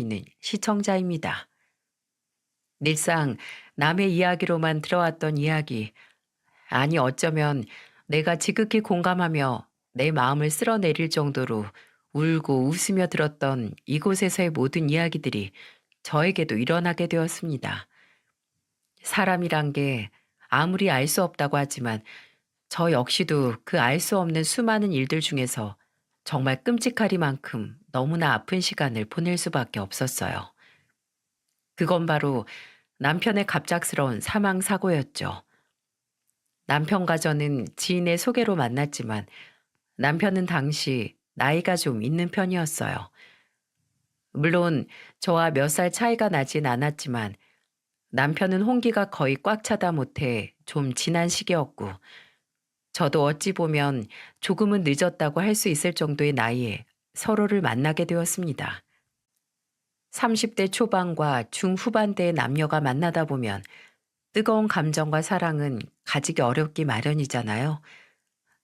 있는 시청자입니다. 늘상 남의 이야기로만 들어왔던 이야기, 아니 어쩌면 내가 지극히 공감하며 내 마음을 쓸어내릴 정도로 울고 웃으며 들었던 이곳에서의 모든 이야기들이 저에게도 일어나게 되었습니다. 사람이란 게 아무리 알 수 없다고 하지만 저 역시도 그 알 수 없는 수많은 일들 중에서 정말 끔찍하리만큼 너무나 아픈 시간을 보낼 수밖에 없었어요. 그건 바로 남편의 갑작스러운 사망 사고였죠. 남편과 저는 지인의 소개로 만났지만 남편은 당시 나이가 좀 있는 편이었어요. 물론 저와 몇 살 차이가 나진 않았지만 남편은 홍기가 거의 꽉 차다 못해 좀 지난 시기였고 저도 어찌 보면 조금은 늦었다고 할 수 있을 정도의 나이에 서로를 만나게 되었습니다. 30대 초반과 중후반대의 남녀가 만나다 보면 뜨거운 감정과 사랑은 가지기 어렵기 마련이잖아요.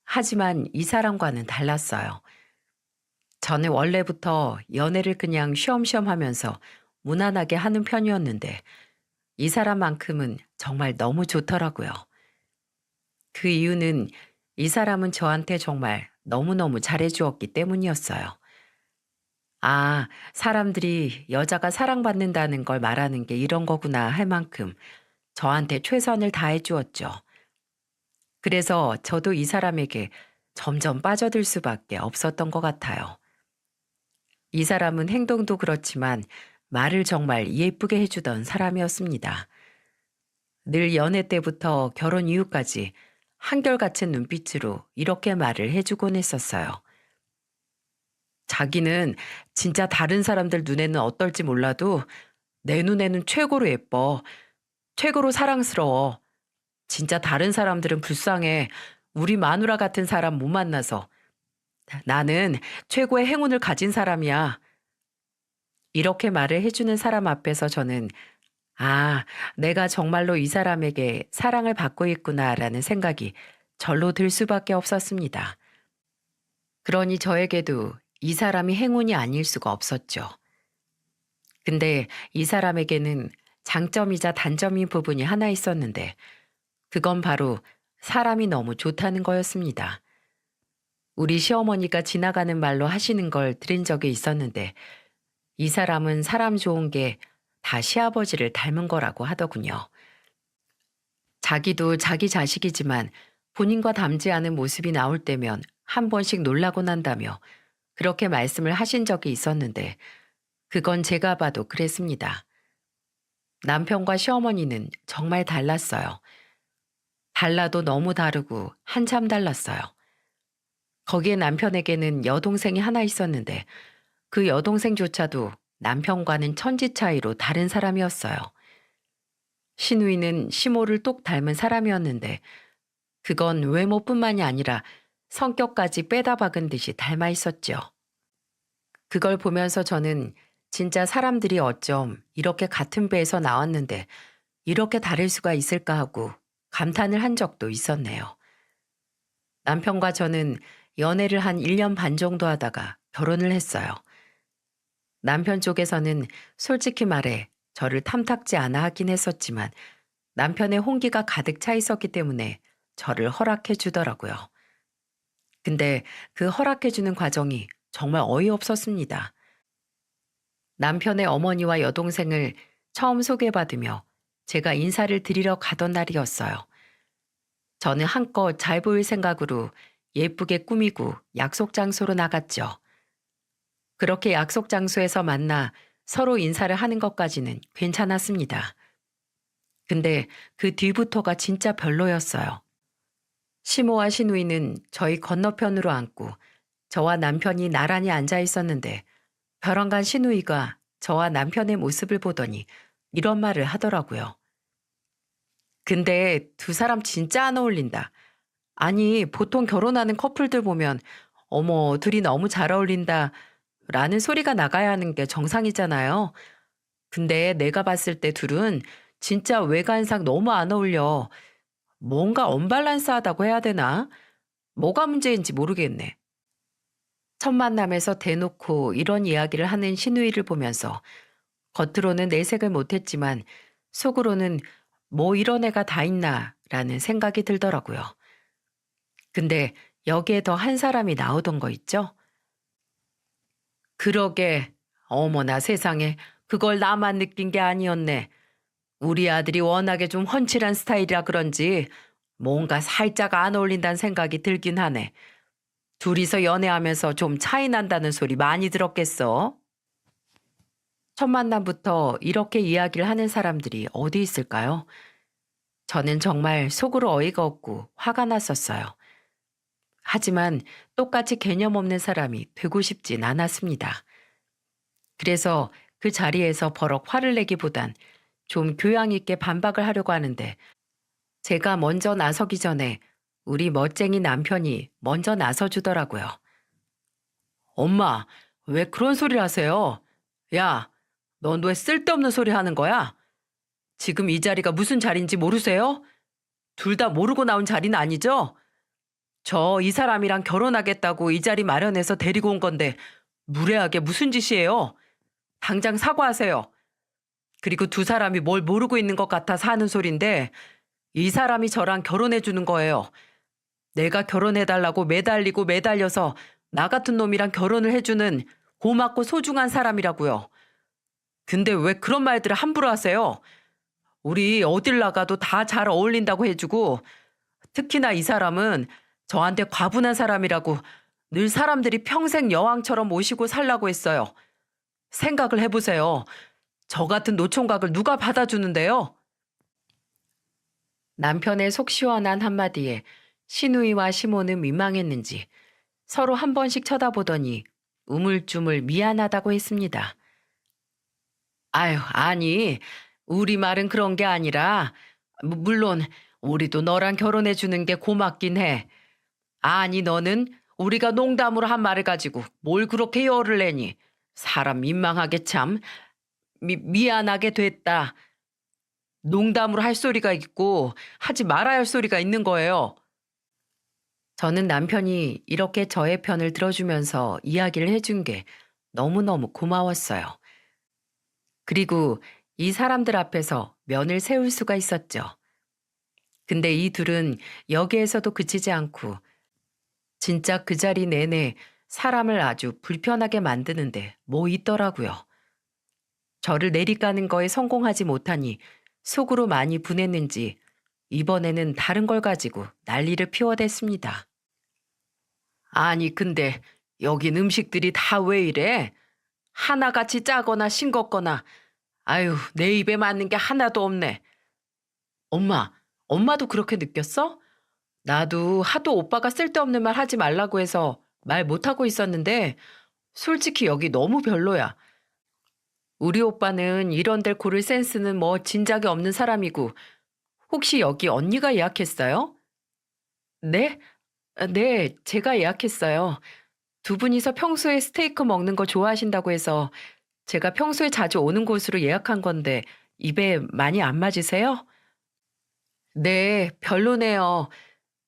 하지만 이 사람과는 달랐어요. 저는 원래부터 연애를 그냥 쉬엄쉬엄 하면서 무난하게 하는 편이었는데 이 사람만큼은 정말 너무 좋더라고요. 그 이유는 이 사람은 저한테 정말 너무너무 잘해주었기 때문이었어요. 아, 사람들이 여자가 사랑받는다는 걸 말하는 게 이런 거구나 할 만큼 저한테 최선을 다해 주었죠. 그래서 저도 이 사람에게 점점 빠져들 수밖에 없었던 것 같아요. 이 사람은 행동도 그렇지만 말을 정말 예쁘게 해주던 사람이었습니다. 늘 연애 때부터 결혼 이후까지 한결같은 눈빛으로 이렇게 말을 해주곤 했었어요. 자기는 진짜 다른 사람들 눈에는 어떨지 몰라도 내 눈에는 최고로 예뻐. 최고로 사랑스러워. 진짜 다른 사람들은 불쌍해. 우리 마누라 같은 사람 못 만나서. 나는 최고의 행운을 가진 사람이야. 이렇게 말을 해주는 사람 앞에서 저는 아, 내가 정말로 이 사람에게 사랑을 받고 있구나라는 생각이 절로 들 수밖에 없었습니다. 그러니 저에게도 이 사람이 행운이 아닐 수가 없었죠. 근데 이 사람에게는 장점이자 단점인 부분이 하나 있었는데 그건 바로 사람이 너무 좋다는 거였습니다. 우리 시어머니가 지나가는 말로 하시는 걸 들은 적이 있었는데 이 사람은 사람 좋은 게 다 시아버지를 닮은 거라고 하더군요. 자기도 자기 자식이지만 본인과 닮지 않은 모습이 나올 때면 한 번씩 놀라곤 한다며 그렇게 말씀을 하신 적이 있었는데 그건 제가 봐도 그랬습니다. 남편과 시어머니는 정말 달랐어요. 달라도 너무 다르고 한참 달랐어요. 거기에 남편에게는 여동생이 하나 있었는데 그 여동생조차도 남편과는 천지 차이로 다른 사람이었어요. 시누이는 시모를 똑 닮은 사람이었는데 그건 외모뿐만이 아니라 성격까지 빼다 박은 듯이 닮아 있었죠. 그걸 보면서 저는 진짜 사람들이 어쩜 이렇게 같은 배에서 나왔는데 이렇게 다를 수가 있을까 하고 감탄을 한 적도 있었네요. 남편과 저는 연애를 한 1년 반 정도 하다가 결혼을 했어요. 남편 쪽에서는 솔직히 말해 저를 탐탁지 않아 하긴 했었지만 남편의 홍기가 가득 차 있었기 때문에 저를 허락해 주더라고요. 근데 그 허락해 주는 과정이 정말 어이없었습니다. 남편의 어머니와 여동생을 처음 소개받으며 제가 인사를 드리러 가던 날이었어요. 저는 한껏 잘 보일 생각으로 예쁘게 꾸미고 약속 장소로 나갔죠. 그렇게 약속 장소에서 만나 서로 인사를 하는 것까지는 괜찮았습니다. 근데 그 뒤부터가 진짜 별로였어요. 시모와 시누이는 저희 건너편으로 앉고 저와 남편이 나란히 앉아 있었는데 벼랑간 시누이가 저와 남편의 모습을 보더니 이런 말을 하더라고요. 근데 두 사람 진짜 안 어울린다. 아니, 보통 결혼하는 커플들 보면 어머, 둘이 너무 잘 어울린다 라는 소리가 나가야 하는 게 정상이잖아요. 근데 내가 봤을 때 둘은 진짜 외관상 너무 안 어울려. 뭔가 언밸런스하다고 해야 되나? 뭐가 문제인지 모르겠네. 첫 만남에서 대놓고 이런 이야기를 하는 시누이를 보면서 겉으로는 내색을 못했지만 속으로는 뭐 이런 애가 다 있나라는 생각이 들더라고요. 근데 여기에 더 한 사람이 나오던 거 있죠? 그러게, 어머나 세상에, 그걸 나만 느낀 게 아니었네. 우리 아들이 워낙에 좀 훤칠한 스타일이라 그런지 뭔가 살짝 안 어울린다는 생각이 들긴 하네. 둘이서 연애하면서 좀 차이 난다는 소리 많이 들었겠어? 첫 만남부터 이렇게 이야기를 하는 사람들이 어디 있을까요? 저는 정말 속으로 어이가 없고 화가 났었어요. 하지만 똑같이 개념 없는 사람이 되고 싶진 않았습니다. 그래서 그 자리에서 버럭 화를 내기보단 좀 교양 있게 반박을 하려고 하는데 제가 먼저 나서기 전에 우리 멋쟁이 남편이 먼저 나서주더라고요. 엄마, 왜 그런 소리를 하세요? 야, 넌 왜 쓸데없는 소리 하는 거야? 지금 이 자리가 무슨 자리인지 모르세요? 둘 다 모르고 나온 자리는 아니죠? 저 이 사람이랑 결혼하겠다고 이 자리 마련해서 데리고 온 건데 무례하게 무슨 짓이에요? 당장 사과하세요. 그리고 두 사람이 뭘 모르고 있는 것 같아서 하는 소린데 이 사람이 저랑 결혼해 주는 거예요. 내가 결혼해달라고 매달리고 매달려서 나 같은 놈이랑 결혼을 해주는 고맙고 소중한 사람이라고요. 근데 왜 그런 말들을 함부로 하세요? 우리 어딜 나가도 다 잘 어울린다고 해주고 특히나 이 사람은 저한테 과분한 사람이라고 늘 사람들이 평생 여왕처럼 모시고 살라고 했어요. 생각을 해보세요. 저 같은 노총각을 누가 받아주는데요? 남편의 속 시원한 한마디에 신우이와 시모는 민망했는지 서로 한 번씩 쳐다보더니 우물쭈물 미안하다고 했습니다. 아유, 아니, 우리 말은 그런 게 아니라, 물론, 우리도 너랑 결혼해 주는 게 고맙긴 해. 아니, 너는 우리가 농담으로 한 말을 가지고 뭘 그렇게 열을 내니? 사람 민망하게 참, 미안하게 됐다. 농담으로 할 소리가 있고, 하지 말아야 할 소리가 있는 거예요. 저는 남편이 이렇게 저의 편을 들어주면서 이야기를 해준 게 너무너무 고마웠어요. 그리고 이 사람들 앞에서 면을 세울 수가 있었죠. 근데 이 둘은 여기에서도 그치지 않고 진짜 그 자리 내내 사람을 아주 불편하게 만드는데 뭐 있더라고요. 저를 내리까는 거에 성공하지 못하니 속으로 많이 분했는지 이번에는 다른 걸 가지고 난리를 피워댔습니다. 아니 근데 여긴 음식들이 다 왜 이래? 하나같이 짜거나 싱겁거나 아유 내 입에 맞는 게 하나도 없네. 엄마, 엄마도 그렇게 느꼈어? 나도 하도 오빠가 쓸데없는 말 하지 말라고 해서 말 못하고 있었는데 솔직히 여기 너무 별로야. 우리 오빠는 이런 데를 고를 센스는 뭐 진작에 없는 사람이고 혹시 여기 언니가 예약했어요? 네? 네, 제가 예약했어요. 두 분이서 평소에 스테이크 먹는 거 좋아하신다고 해서 제가 평소에 자주 오는 곳으로 예약한 건데 입에 많이 안 맞으세요? 네, 별로네요.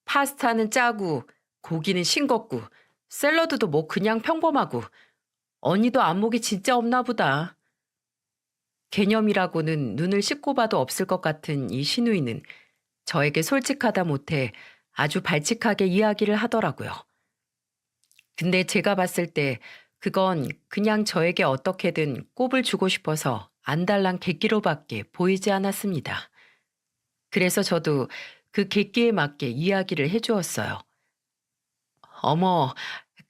파스타는 짜고 고기는 싱겁고 샐러드도 뭐 그냥 평범하고 언니도 안목이 진짜 없나 보다. 개념이라고는 눈을 씻고 봐도 없을 것 같은 이 시누이는 저에게 솔직하다 못해 아주 발칙하게 이야기를 하더라고요. 근데 제가 봤을 때 그건 그냥 저에게 어떻게든 꼽을 주고 싶어서 안달난 객기로밖에 보이지 않았습니다. 그래서 저도 그 객기에 맞게 이야기를 해주었어요. 어머,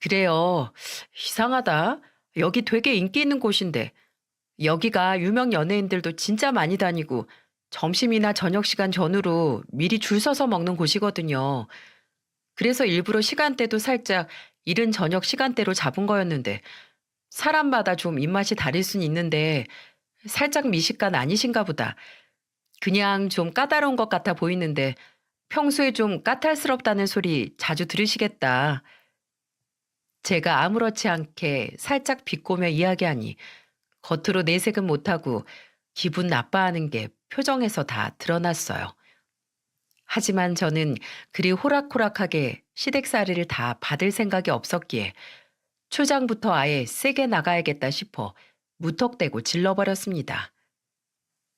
그래요. 이상하다. 여기 되게 인기 있는 곳인데 여기가 유명 연예인들도 진짜 많이 다니고 점심이나 저녁 시간 전후로 미리 줄 서서 먹는 곳이거든요. 그래서 일부러 시간대도 살짝 이른 저녁 시간대로 잡은 거였는데 사람마다 좀 입맛이 다를 순 있는데 살짝 미식가 아니신가 보다. 그냥 좀 까다로운 것 같아 보이는데 평소에 좀 까탈스럽다는 소리 자주 들으시겠다. 제가 아무렇지 않게 살짝 비꼬며 이야기하니 겉으로 내색은 못하고 기분 나빠하는 게 표정에서 다 드러났어요. 하지만 저는 그리 호락호락하게 시댁살이를 다 받을 생각이 없었기에 초장부터 아예 세게 나가야겠다 싶어 무턱대고 질러버렸습니다.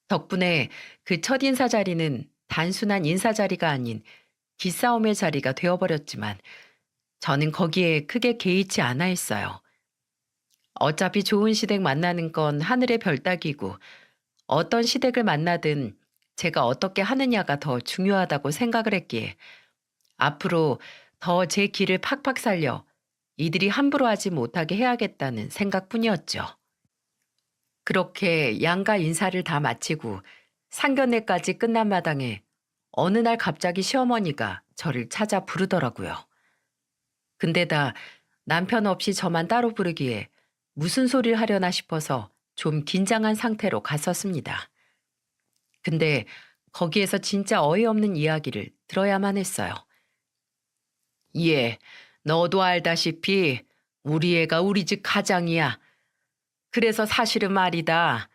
덕분에 그 첫 인사 자리는 단순한 인사 자리가 아닌 기싸움의 자리가 되어버렸지만 저는 거기에 크게 개의치 않아 했어요. 어차피 좋은 시댁 만나는 건 하늘의 별 따기고 어떤 시댁을 만나든 제가 어떻게 하느냐가 더 중요하다고 생각을 했기에 앞으로 더 제 길을 팍팍 살려 이들이 함부로 하지 못하게 해야겠다는 생각뿐이었죠. 그렇게 양가 인사를 다 마치고 상견례까지 끝난 마당에 어느 날 갑자기 시어머니가 저를 찾아 부르더라고요. 근데다 남편 없이 저만 따로 부르기에 무슨 소리를 하려나 싶어서 좀 긴장한 상태로 갔었습니다. 근데 거기에서 진짜 어이없는 이야기를 들어야만 했어요. 예, 너도 알다시피 우리 애가 우리 집 가장이야. 그래서 사실은 말이다.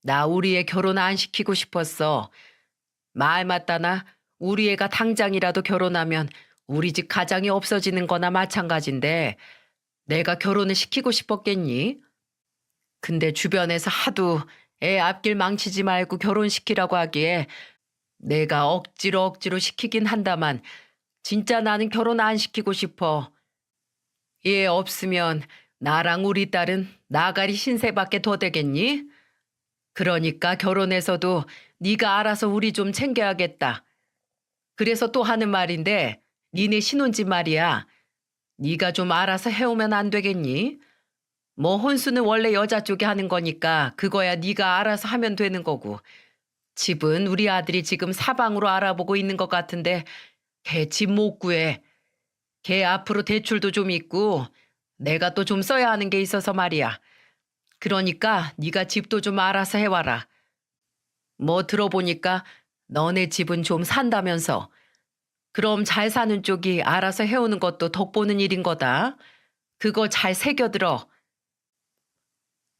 나 우리 애 결혼 안 시키고 싶었어. 말 맞다나 우리 애가 당장이라도 결혼하면 우리 집 가장이 없어지는 거나 마찬가지인데 내가 결혼을 시키고 싶었겠니? 근데 주변에서 하도 애 앞길 망치지 말고 결혼시키라고 하기에 내가 억지로 시키긴 한다만 진짜 나는 결혼 안 시키고 싶어. 얘 없으면 나랑 우리 딸은 나가리 신세밖에 더 되겠니? 그러니까 결혼해서도 네가 알아서 우리 좀 챙겨야겠다. 그래서 또 하는 말인데 니네 신혼집 말이야. 네가 좀 알아서 해오면 안 되겠니? 뭐 혼수는 원래 여자 쪽이 하는 거니까 그거야 네가 알아서 하면 되는 거고. 집은 우리 아들이 지금 사방으로 알아보고 있는 것 같은데 걔 집 못 구해. 걔 앞으로 대출도 좀 있고 내가 또 좀 써야 하는 게 있어서 말이야. 그러니까 네가 집도 좀 알아서 해와라. 뭐 들어보니까 너네 집은 좀 산다면서. 그럼 잘 사는 쪽이 알아서 해오는 것도 덕보는 일인 거다. 그거 잘 새겨들어.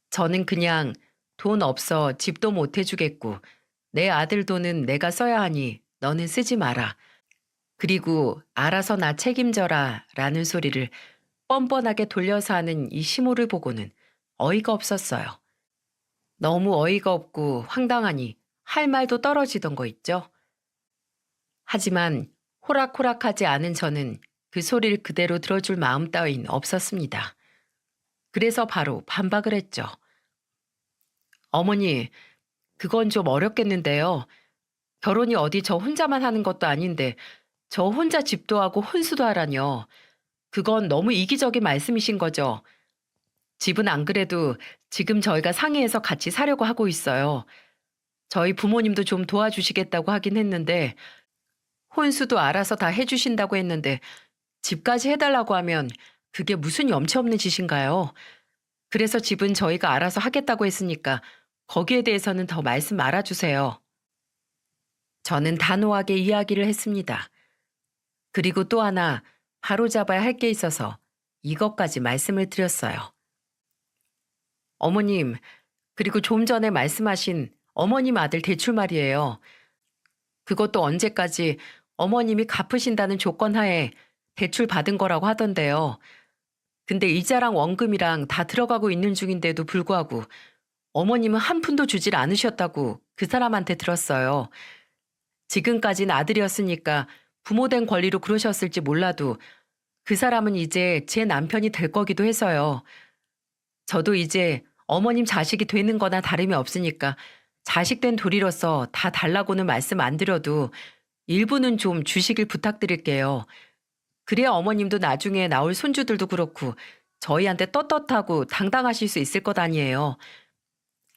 저는 그냥 돈 없어 집도 못 해주겠고 내 아들 돈은 내가 써야 하니 너는 쓰지 마라. 그리고 알아서 나 책임져라 라는 소리를 뻔뻔하게 돌려서 하는 이 시모를 보고는 어이가 없었어요. 너무 어이가 없고 황당하니 할 말도 떨어지던 거 있죠. 하지만 호락호락하지 않은 저는 그 소리를 그대로 들어줄 마음 따윈 없었습니다. 그래서 바로 반박을 했죠. 어머니, 그건 좀 어렵겠는데요. 결혼이 어디 저 혼자만 하는 것도 아닌데 저 혼자 집도 하고 혼수도 하라뇨. 그건 너무 이기적인 말씀이신 거죠. 집은 안 그래도 지금 저희가 상의해서 같이 사려고 하고 있어요. 저희 부모님도 좀 도와주시겠다고 하긴 했는데 혼수도 알아서 다 해주신다고 했는데 집까지 해달라고 하면 그게 무슨 염치 없는 짓인가요? 그래서 집은 저희가 알아서 하겠다고 했으니까 거기에 대해서는 더 말씀 말아주세요. 저는 단호하게 이야기를 했습니다. 그리고 또 하나 바로잡아야 할 게 있어서 이것까지 말씀을 드렸어요. 어머님, 그리고 좀 전에 말씀하신 어머님 아들 대출 말이에요. 그것도 언제까지 어머님이 갚으신다는 조건 하에 대출 받은 거라고 하던데요. 근데 이자랑 원금이랑 다 들어가고 있는 중인데도 불구하고 어머님은 한 푼도 주질 않으셨다고 그 사람한테 들었어요. 지금까진 아들이었으니까 부모된 권리로 그러셨을지 몰라도 그 사람은 이제 제 남편이 될 거기도 해서요. 저도 이제 어머님 자식이 되는 거나 다름이 없으니까 자식된 도리로서 다 달라고는 말씀 안 드려도 일부는 좀 주시길 부탁드릴게요. 그래야 어머님도 나중에 나올 손주들도 그렇고 저희한테 떳떳하고 당당하실 수 있을 것 아니에요.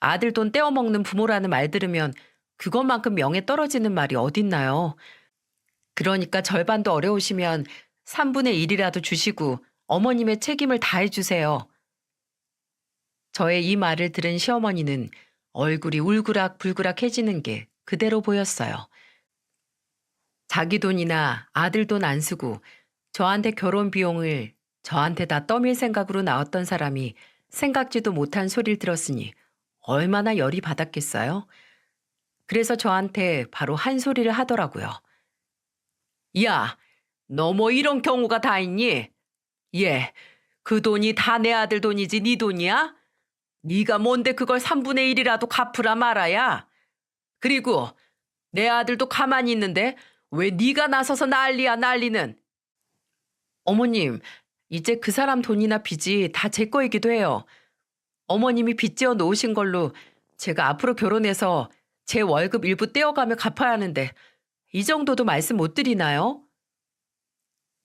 아들 돈 떼어먹는 부모라는 말 들으면 그것만큼 명예 떨어지는 말이 어딨나요? 그러니까 절반도 어려우시면 3분의 1이라도 주시고 어머님의 책임을 다해주세요. 저의 이 말을 들은 시어머니는 얼굴이 울그락불그락해지는 게 그대로 보였어요. 자기 돈이나 아들 돈 안 쓰고 저한테 결혼 비용을 저한테 다 떠밀 생각으로 나왔던 사람이 생각지도 못한 소리를 들었으니 얼마나 열이 받았겠어요? 그래서 저한테 바로 한 소리를 하더라고요. 야, 너 뭐 이런 경우가 다 있니? 예, 그 돈이 다 내 아들 돈이지 네 돈이야? 네가 뭔데 그걸 3분의 1이라도 갚으라 말아야. 그리고 내 아들도 가만히 있는데 왜 네가 나서서 난리야 난리는. 어머님, 이제 그 사람 돈이나 빚이 다 제 거이기도 해요. 어머님이 빚지어 놓으신 걸로 제가 앞으로 결혼해서 제 월급 일부 떼어가며 갚아야 하는데 이 정도도 말씀 못 드리나요?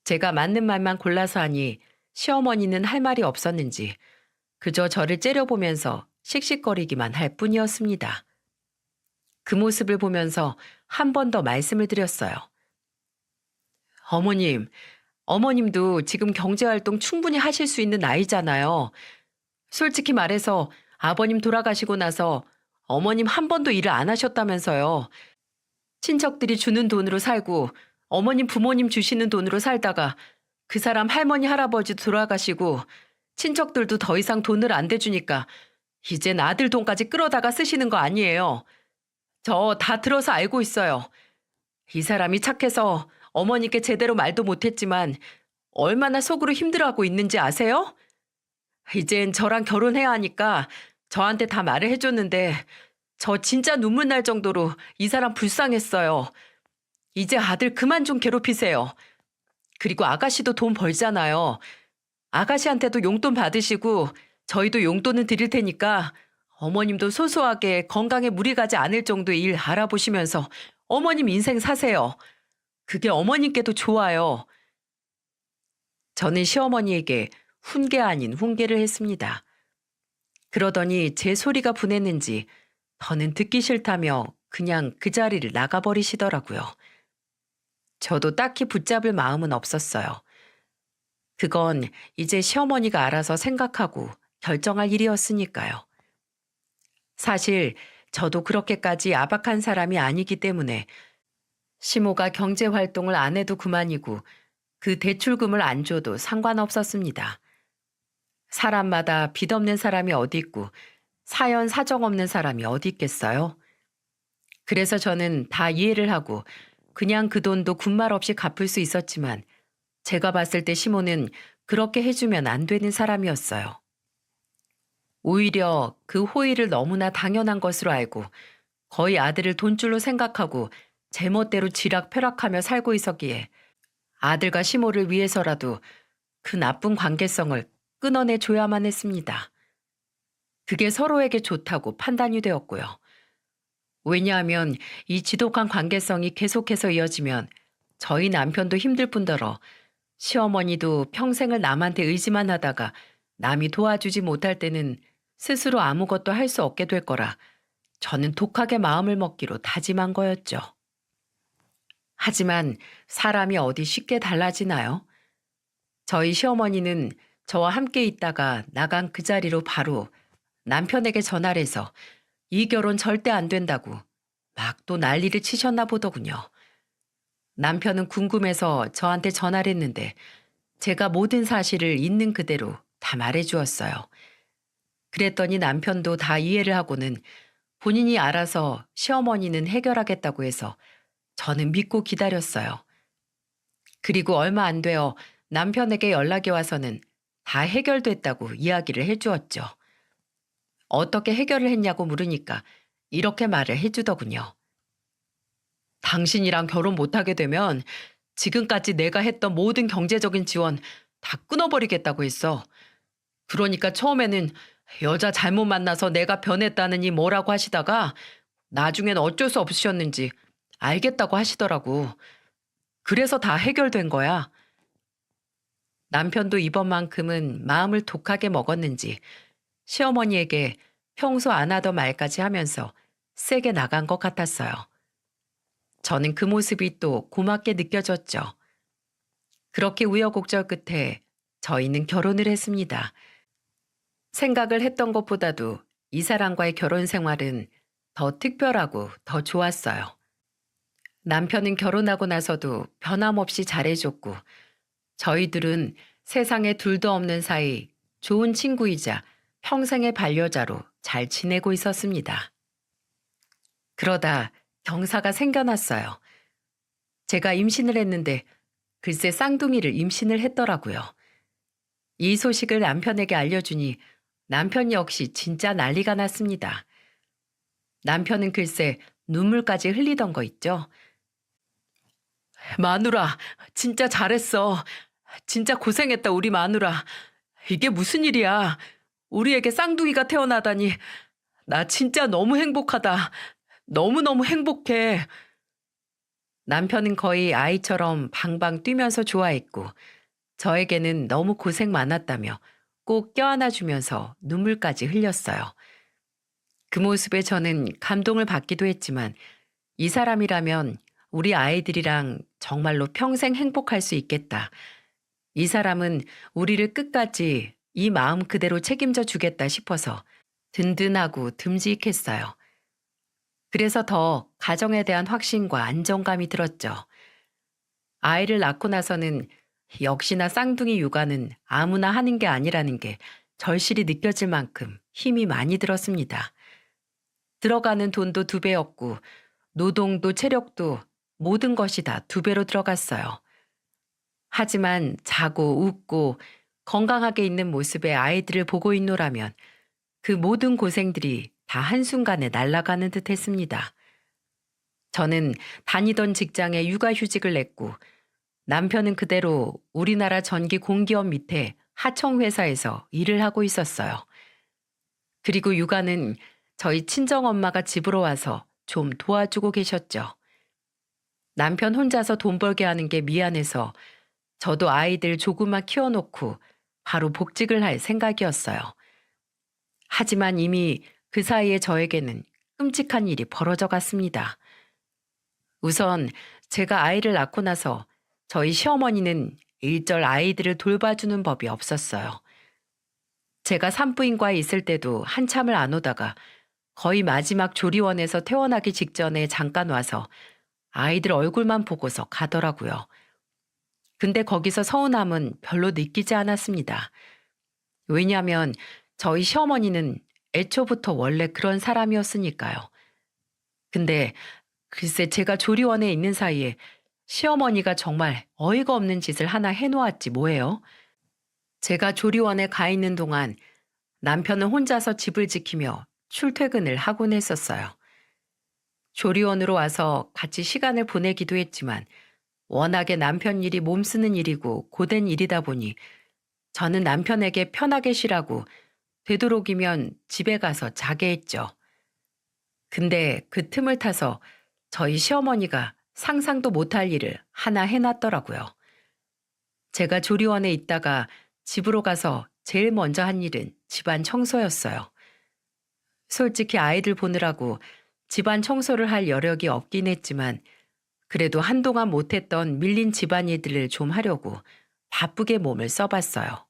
제가 맞는 말만 골라서 하니 시어머니는 할 말이 없었는지 그저 저를 째려보면서 씩씩거리기만 할 뿐이었습니다. 그 모습을 보면서 한 번 더 말씀을 드렸어요. 어머님, 어머님도 지금 경제활동 충분히 하실 수 있는 나이잖아요. 솔직히 말해서 아버님 돌아가시고 나서 어머님 한 번도 일을 안 하셨다면서요. 친척들이 주는 돈으로 살고 어머님 부모님 주시는 돈으로 살다가 그 사람 할머니 할아버지 돌아가시고 친척들도 더 이상 돈을 안 대주니까 이젠 아들 돈까지 끌어다가 쓰시는 거 아니에요. 저 다 들어서 알고 있어요. 이 사람이 착해서 어머니께 제대로 말도 못했지만 얼마나 속으로 힘들어하고 있는지 아세요? 이젠 저랑 결혼해야 하니까 저한테 다 말을 해줬는데 저 진짜 눈물 날 정도로 이 사람 불쌍했어요. 이제 아들 그만 좀 괴롭히세요. 그리고 아가씨도 돈 벌잖아요. 아가씨한테도 용돈 받으시고 저희도 용돈은 드릴 테니까 어머님도 소소하게 건강에 무리 가지 않을 정도의 일 알아보시면서 어머님 인생 사세요. 그게 어머님께도 좋아요. 저는 시어머니에게 훈계 아닌 훈계를 했습니다. 그러더니 제 소리가 분했는지 더는 듣기 싫다며 그냥 그 자리를 나가버리시더라고요. 저도 딱히 붙잡을 마음은 없었어요. 그건 이제 시어머니가 알아서 생각하고 결정할 일이었으니까요. 사실 저도 그렇게까지 아박한 사람이 아니기 때문에 시모가 경제활동을 안 해도 그만이고 그 대출금을 안 줘도 상관없었습니다. 사람마다 빚 없는 사람이 어디 있고 사연 사정 없는 사람이 어디 있겠어요? 그래서 저는 다 이해를 하고 그냥 그 돈도 군말 없이 갚을 수 있었지만 제가 봤을 때 시모는 그렇게 해주면 안 되는 사람이었어요. 오히려 그 호의를 너무나 당연한 것으로 알고 거의 아들을 돈줄로 생각하고 제멋대로 쥐락펴락하며 살고 있었기에 아들과 시모를 위해서라도 그 나쁜 관계성을 끊어내 줘야만 했습니다. 그게 서로에게 좋다고 판단이 되었고요. 왜냐하면 이 지독한 관계성이 계속해서 이어지면 저희 남편도 힘들 뿐더러 시어머니도 평생을 남한테 의지만 하다가 남이 도와주지 못할 때는 스스로 아무것도 할 수 없게 될 거라 저는 독하게 마음을 먹기로 다짐한 거였죠. 하지만 사람이 어디 쉽게 달라지나요? 저희 시어머니는 저와 함께 있다가 나간 그 자리로 바로 남편에게 전화를 해서 이 결혼 절대 안 된다고 막 또 난리를 치셨나 보더군요. 남편은 궁금해서 저한테 전화를 했는데 제가 모든 사실을 있는 그대로 다 말해 주었어요. 그랬더니 남편도 다 이해를 하고는 본인이 알아서 시어머니는 해결하겠다고 해서 저는 믿고 기다렸어요. 그리고 얼마 안 되어 남편에게 연락이 와서는 다 해결됐다고 이야기를 해주었죠. 어떻게 해결을 했냐고 물으니까 이렇게 말을 해주더군요. 당신이랑 결혼 못하게 되면 지금까지 내가 했던 모든 경제적인 지원 다 끊어버리겠다고 했어. 그러니까 처음에는 여자 잘못 만나서 내가 변했다느니 뭐라고 하시다가 나중엔 어쩔 수 없으셨는지 알겠다고 하시더라고. 그래서 다 해결된 거야. 남편도 이번만큼은 마음을 독하게 먹었는지 시어머니에게 평소 안 하던 말까지 하면서 세게 나간 것 같았어요. 저는 그 모습이 또 고맙게 느껴졌죠. 그렇게 우여곡절 끝에 저희는 결혼을 했습니다. 생각을 했던 것보다도 이 사람과의 결혼 생활은 더 특별하고 더 좋았어요. 남편은 결혼하고 나서도 변함없이 잘해줬고 저희들은 세상에 둘도 없는 사이 좋은 친구이자 평생의 반려자로 잘 지내고 있었습니다. 그러다 경사가 생겨났어요. 제가 임신을 했는데 글쎄 쌍둥이를 임신을 했더라고요. 이 소식을 남편에게 알려주니 남편 역시 진짜 난리가 났습니다. 남편은 글쎄 눈물까지 흘리던 거 있죠. 마누라, 진짜 잘했어. 진짜 고생했다, 우리 마누라. 이게 무슨 일이야. 우리에게 쌍둥이가 태어나다니. 나 진짜 너무 행복하다. 너무너무 행복해. 남편은 거의 아이처럼 방방 뛰면서 좋아했고, 저에게는 너무 고생 많았다며 꼭 껴안아주면서 눈물까지 흘렸어요. 그 모습에 저는 감동을 받기도 했지만, 이 사람이라면 우리 아이들이랑 정말로 평생 행복할 수 있겠다. 이 사람은 우리를 끝까지 이 마음 그대로 책임져 주겠다 싶어서 든든하고 듬직했어요. 그래서 더 가정에 대한 확신과 안정감이 들었죠. 아이를 낳고 나서는 역시나 쌍둥이 육아는 아무나 하는 게 아니라는 게 절실히 느껴질 만큼 힘이 많이 들었습니다. 들어가는 돈도 2배였고, 노동도 체력도 모든 것이 다 2배로 들어갔어요. 하지만 자고 웃고 건강하게 있는 모습의 아이들을 보고 있노라면 그 모든 고생들이 다 한순간에 날아가는 듯 했습니다. 저는 다니던 직장에 육아휴직을 냈고, 남편은 그대로 우리나라 전기 공기업 밑에 하청회사에서 일을 하고 있었어요. 그리고 육아는 저희 친정엄마가 집으로 와서 좀 도와주고 계셨죠. 남편 혼자서 돈 벌게 하는 게 미안해서 저도 아이들 조금만 키워놓고 바로 복직을 할 생각이었어요. 하지만 이미 그 사이에 저에게는 끔찍한 일이 벌어져 갔습니다. 우선 제가 아이를 낳고 나서 저희 시어머니는 일절 아이들을 돌봐주는 법이 없었어요. 제가 산부인과에 있을 때도 한참을 안 오다가 거의 마지막 조리원에서 퇴원하기 직전에 잠깐 와서 아이들 얼굴만 보고서 가더라고요. 근데 거기서 서운함은 별로 느끼지 않았습니다. 왜냐하면 저희 시어머니는 애초부터 원래 그런 사람이었으니까요. 근데 글쎄 제가 조리원에 있는 사이에 시어머니가 정말 어이가 없는 짓을 하나 해놓았지 뭐예요. 제가 조리원에 가 있는 동안 남편은 혼자서 집을 지키며 출퇴근을 하곤 했었어요. 조리원으로 와서 같이 시간을 보내기도 했지만 워낙에 남편 일이 몸쓰는 일이고 고된 일이다 보니 저는 남편에게 편하게 쉬라고 되도록이면 집에 가서 자게 했죠. 근데 그 틈을 타서 저희 시어머니가 상상도 못할 일을 하나 해놨더라고요. 제가 조리원에 있다가 집으로 가서 제일 먼저 한 일은 집안 청소였어요. 솔직히 아이들 보느라고 집안 청소를 할 여력이 없긴 했지만 그래도 한동안 못했던 밀린 집안일들을 좀 하려고 바쁘게 몸을 써봤어요.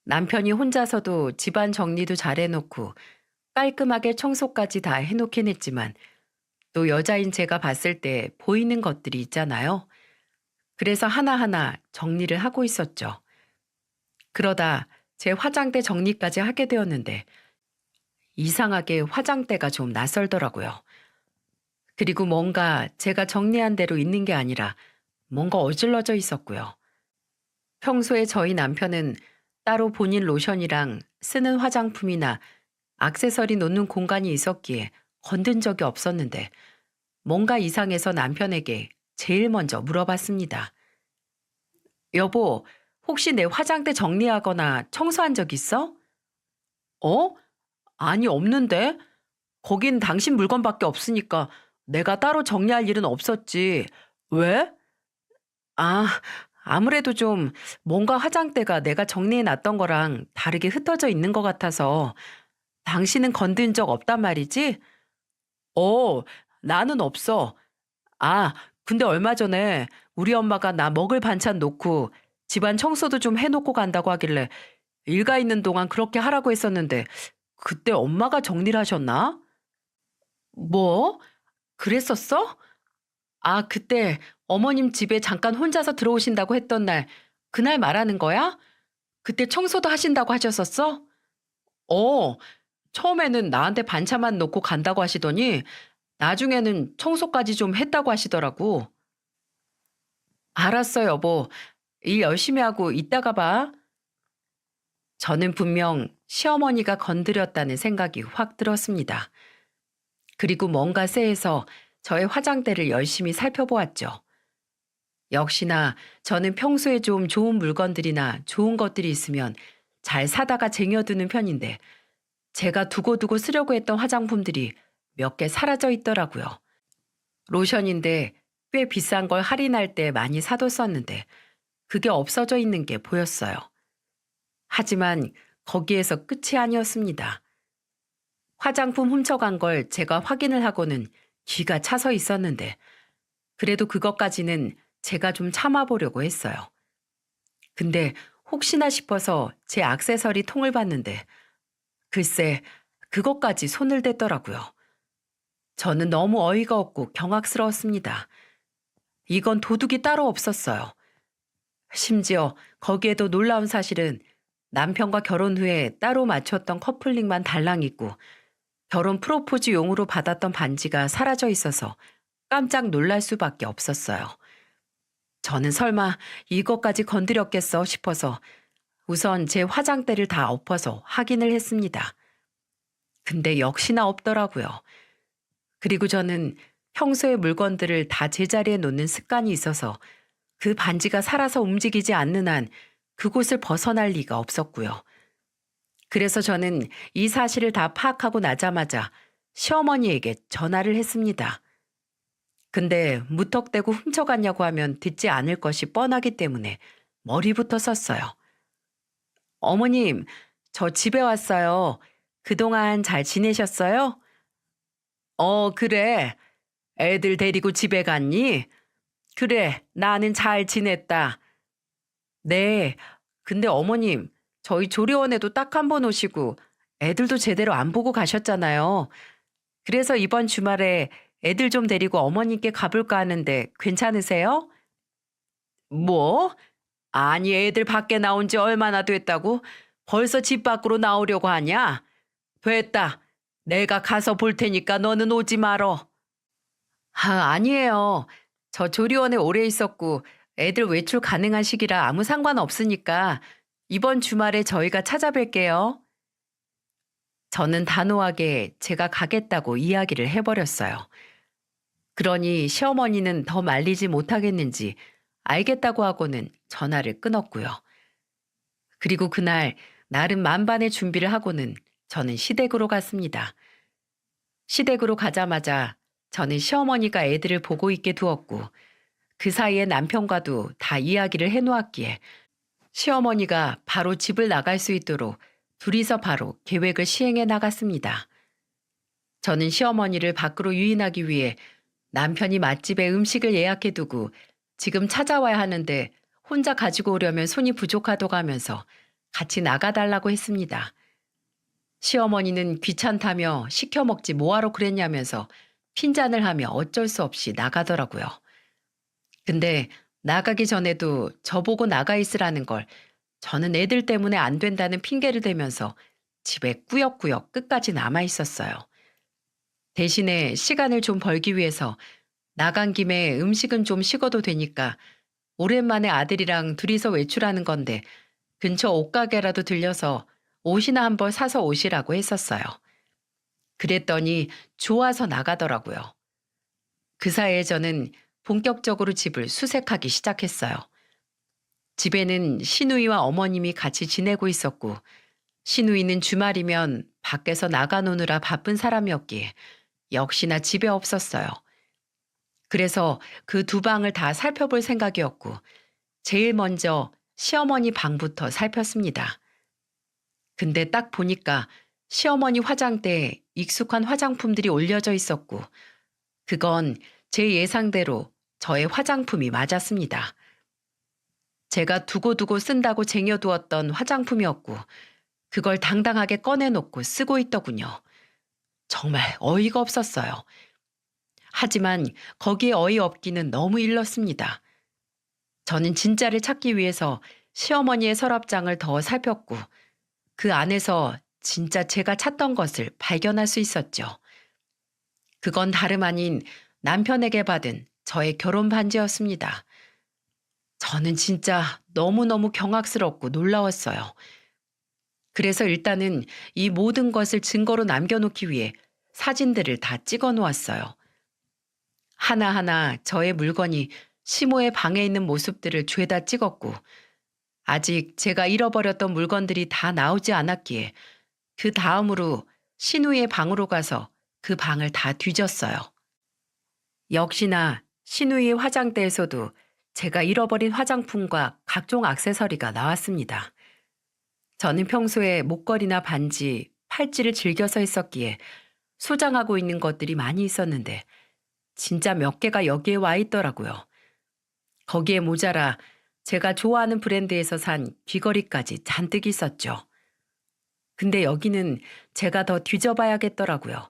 남편이 혼자서도 집안 정리도 잘 해놓고 깔끔하게 청소까지 다 해놓긴 했지만 또 여자인 제가 봤을 때 보이는 것들이 있잖아요. 그래서 하나하나 정리를 하고 있었죠. 그러다 제 화장대 정리까지 하게 되었는데 이상하게 화장대가 좀 낯설더라고요. 그리고 뭔가 제가 정리한 대로 있는 게 아니라 뭔가 어질러져 있었고요. 평소에 저희 남편은 따로 본인 로션이랑 쓰는 화장품이나 액세서리 놓는 공간이 있었기에 건든 적이 없었는데 뭔가 이상해서 남편에게 제일 먼저 물어봤습니다. 여보, 혹시 내 화장대 정리하거나 청소한 적 있어? 어? 아니, 없는데? 거긴 당신 물건밖에 없으니까 내가 따로 정리할 일은 없었지. 왜? 아, 아무래도 좀 뭔가 화장대가 내가 정리해 놨던 거랑 다르게 흩어져 있는 것 같아서 당신은 건든 적 없단 말이지? 어, 나는 없어. 아, 근데 얼마 전에 우리 엄마가 나 먹을 반찬 놓고 집안 청소도 좀 해놓고 간다고 하길래 일가 있는 동안 그렇게 하라고 했었는데 그때 엄마가 정리를 하셨나? 뭐? 그랬었어? 아, 그때 어머님 집에 잠깐 혼자서 들어오신다고 했던 날, 그날 말하는 거야? 그때 청소도 하신다고 하셨었어? 어, 처음에는 나한테 반찬만 놓고 간다고 하시더니 나중에는 청소까지 좀 했다고 하시더라고. 알았어, 여보. 일 열심히 하고 이따가 봐. 저는 분명 시어머니가 건드렸다는 생각이 확 들었습니다. 그리고 뭔가 쎄해서 저의 화장대를 열심히 살펴보았죠. 역시나 저는 평소에 좀 좋은 물건들이나 좋은 것들이 있으면 잘 사다가 쟁여두는 편인데 제가 두고두고 쓰려고 했던 화장품들이 몇 개 사라져 있더라고요. 로션인데 꽤 비싼 걸 할인할 때 많이 사뒀었는데 그게 없어져 있는 게 보였어요. 하지만 거기에서 끝이 아니었습니다. 화장품 훔쳐간 걸 제가 확인을 하고는 기가 차서 있었는데 그래도 그것까지는 제가 좀 참아보려고 했어요. 근데 혹시나 싶어서 제 액세서리 통을 봤는데 글쎄 그것까지 손을 댔더라고요. 저는 너무 어이가 없고 경악스러웠습니다. 이건 도둑이 따로 없었어요. 심지어 거기에도 놀라운 사실은 남편과 결혼 후에 따로 맞췄던 커플링만 달랑 있고 결혼 프로포즈용으로 받았던 반지가 사라져 있어서 깜짝 놀랄 수밖에 없었어요. 저는 설마 이것까지 건드렸겠어 싶어서 우선 제 화장대를 다 엎어서 확인을 했습니다. 근데 역시나 없더라고요. 그리고 저는 평소에 물건들을 다 제자리에 놓는 습관이 있어서 그 반지가 살아서 움직이지 않는 한 그곳을 벗어날 리가 없었고요. 그래서 저는 이 사실을 다 파악하고 나자마자 시어머니에게 전화를 했습니다. 근데 무턱대고 훔쳐갔냐고 하면 듣지 않을 것이 뻔하기 때문에 머리부터 썼어요. 어머님, 저 집에 왔어요. 그동안 잘 지내셨어요? 그래. 애들 데리고 집에 갔니? 그래, 나는 잘 지냈다. 네. 근데 어머님, 저희 조리원에도 딱 한 번 오시고 애들도 제대로 안 보고 가셨잖아요. 그래서 이번 주말에 애들 좀 데리고 어머님께 가볼까 하는데 괜찮으세요? 뭐? 아니, 애들 밖에 나온 지 얼마나 됐다고? 벌써 집 밖으로 나오려고 하냐? 됐다. 내가 가서 볼 테니까 너는 오지 말어. 아니에요. 저 조리원에 오래 있었고 애들 외출 가능한 시기라 아무 상관 없으니까 이번 주말에 저희가 찾아뵐게요. 저는 단호하게 제가 가겠다고 이야기를 해버렸어요. 그러니 시어머니는 더 말리지 못하겠는지 알겠다고 하고는 전화를 끊었고요. 그리고 그날 나름 만반의 준비를 하고는 저는 시댁으로 갔습니다. 시댁으로 가자마자 저는 시어머니가 애들을 보고 있게 두었고 그 사이에 남편과도 다 이야기를 해놓았기에 시어머니가 바로 집을 나갈 수 있도록 둘이서 바로 계획을 시행해 나갔습니다. 저는 시어머니를 밖으로 유인하기 위해 남편이 맛집에 음식을 예약해 두고 지금 찾아와야 하는데 혼자 가지고 오려면 손이 부족하다고 하면서 같이 나가달라고 했습니다. 시어머니는 귀찮다며 시켜 먹지 뭐하러 그랬냐면서 핀잔을 하며 어쩔 수 없이 나가더라고요. 근데 나가기 전에도 저보고 나가 있으라는 걸 저는 애들 때문에 안 된다는 핑계를 대면서 집에 꾸역꾸역 끝까지 남아 있었어요. 대신에 시간을 좀 벌기 위해서 나간 김에 음식은 좀 식어도 되니까 오랜만에 아들이랑 둘이서 외출하는 건데 근처 옷가게라도 들려서 옷이나 한 벌 사서 오시라고 했었어요. 그랬더니 좋아서 나가더라고요. 그 사이에 저는 본격적으로 집을 수색하기 시작했어요. 집에는 시누이와 어머님이 같이 지내고 있었고 시누이는 주말이면 밖에서 나가 노느라 바쁜 사람이었기에 역시나 집에 없었어요. 그래서 그 두 방을 다 살펴볼 생각이었고 제일 먼저 시어머니 방부터 살폈습니다. 근데 딱 보니까 시어머니 화장대에 익숙한 화장품들이 올려져 있었고 그건 제 예상대로 저의 화장품이 맞았습니다. 제가 두고두고 쓴다고 쟁여두었던 화장품이었고 그걸 당당하게 꺼내놓고 쓰고 있더군요. 정말 어이가 없었어요. 하지만 거기에 어이없기는 너무 일렀습니다. 저는 진짜를 찾기 위해서 시어머니의 서랍장을 더 살폈고 그 안에서 진짜 제가 찾던 것을 발견할 수 있었죠. 그건 다름 아닌 남편에게 받은 저의 결혼 반지였습니다. 저는 진짜 너무너무 경악스럽고 놀라웠어요. 그래서 일단은 이 모든 것을 증거로 남겨놓기 위해 사진들을 다 찍어 놓았어요. 하나하나 저의 물건이 시모의 방에 있는 모습들을 죄다 찍었고, 아직 제가 잃어버렸던 물건들이 다 나오지 않았기에 그 다음으로 신우의 방으로 가서 그 방을 다 뒤졌어요. 역시나 신우의 화장대에서도 제가 잃어버린 화장품과 각종 액세서리가 나왔습니다. 저는 평소에 목걸이나 반지, 팔찌를 즐겨서 했었기에 소장하고 있는 것들이 많이 있었는데 진짜 몇 개가 여기에 와 있더라고요. 거기에 모자라 제가 좋아하는 브랜드에서 산 귀걸이까지 잔뜩 있었죠. 근데 여기는 제가 더 뒤져봐야겠더라고요.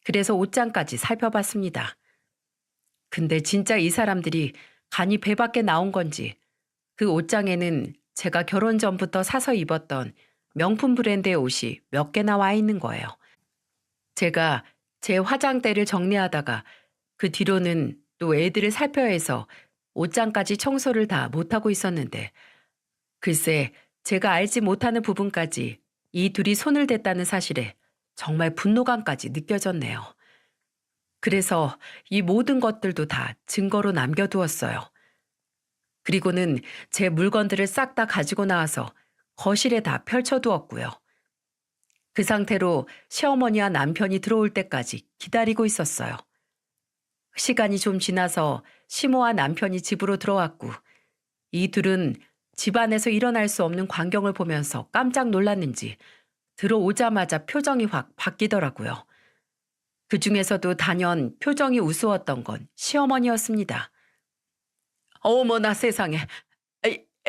그래서 옷장까지 살펴봤습니다. 근데 진짜 이 사람들이 간이 배 밖에 나온 건지 그 옷장에는 제가 결혼 전부터 사서 입었던 명품 브랜드의 옷이 몇 개나 와 있는 거예요. 제가 제 화장대를 정리하다가 그 뒤로는 또 애들을 살펴야 해서 옷장까지 청소를 다 못하고 있었는데, 글쎄 제가 알지 못하는 부분까지 이 둘이 손을 댔다는 사실에 정말 분노감까지 느껴졌네요. 그래서 이 모든 것들도 다 증거로 남겨두었어요. 그리고는 제 물건들을 싹 다 가지고 나와서 거실에 다 펼쳐두었고요. 그 상태로 시어머니와 남편이 들어올 때까지 기다리고 있었어요. 시간이 좀 지나서 시모와 남편이 집으로 들어왔고, 이 둘은 집안에서 일어날 수 없는 광경을 보면서 깜짝 놀랐는지 들어오자마자 표정이 확 바뀌더라고요. 그 중에서도 단연 표정이 우스웠던 건 시어머니였습니다. 어머나 세상에,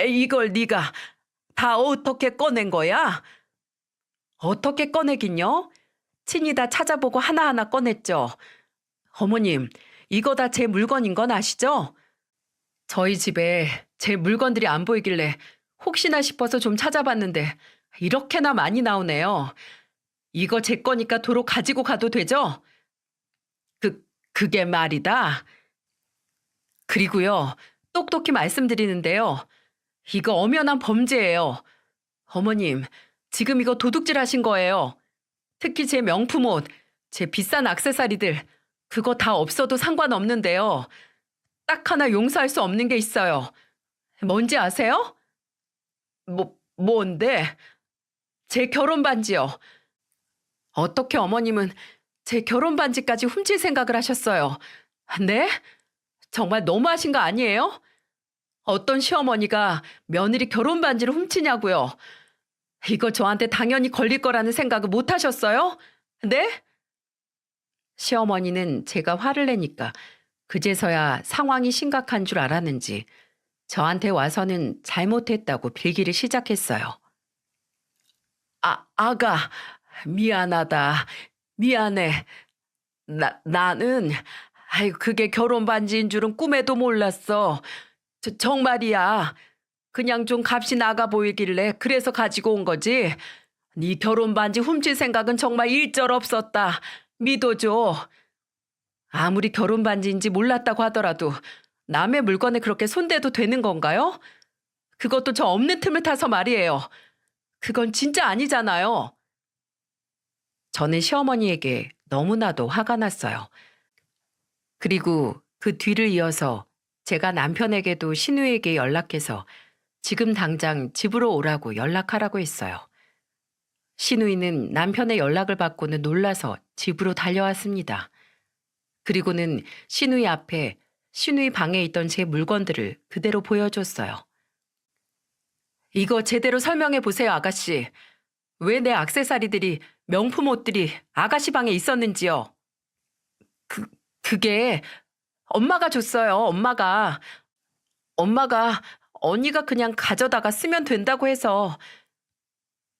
이걸 네가 다 어떻게 꺼낸 거야? 어떻게 꺼내긴요? 친히 다 찾아보고 하나하나 꺼냈죠. 어머님, 이거 다 제 물건인 건 아시죠? 저희 집에 제 물건들이 안 보이길래 혹시나 싶어서 좀 찾아봤는데 이렇게나 많이 나오네요. 이거 제 거니까 도로 가지고 가도 되죠? 그게 말이다. 그리고요, 똑똑히 말씀드리는데요. 이거 엄연한 범죄예요. 어머님, 지금 이거 도둑질 하신 거예요. 특히 제 명품 옷, 제 비싼 액세서리들, 그거 다 없어도 상관없는데요. 딱 하나 용서할 수 없는 게 있어요. 뭔지 아세요? 뭔데? 제 결혼 반지요. 어떻게 어머님은 제 결혼 반지까지 훔칠 생각을 하셨어요? 네? 정말 너무하신 거 아니에요? 어떤 시어머니가 며느리 결혼 반지를 훔치냐고요? 이거 저한테 당연히 걸릴 거라는 생각을 못 하셨어요? 네? 시어머니는 제가 화를 내니까 그제서야 상황이 심각한 줄 알았는지 저한테 와서는 잘못했다고 빌기를 시작했어요. 아가, 미안하다. 미안해. 나는, 그게 결혼 반지인 줄은 꿈에도 몰랐어. 정말이야. 그냥 좀 값이 나가 보이길래 그래서 가지고 온 거지. 네 결혼 반지 훔칠 생각은 정말 일절 없었다. 믿어줘. 아무리 결혼 반지인지 몰랐다고 하더라도 남의 물건에 그렇게 손대도 되는 건가요? 그것도 저 없는 틈을 타서 말이에요. 그건 진짜 아니잖아요. 저는 시어머니에게 너무나도 화가 났어요. 그리고 그 뒤를 이어서 제가 남편에게도 신우에게 연락해서 지금 당장 집으로 오라고 연락하라고 했어요. 신우이는 남편의 연락을 받고는 놀라서 집으로 달려왔습니다. 그리고는 신우이 앞에 신우이 방에 있던 제 물건들을 그대로 보여줬어요. 이거 제대로 설명해 보세요, 아가씨. 왜 내 액세서리들이, 명품 옷들이 아가씨 방에 있었는지요? 그게 엄마가 줬어요, 엄마가. 엄마가 언니가 그냥 가져다가 쓰면 된다고 해서.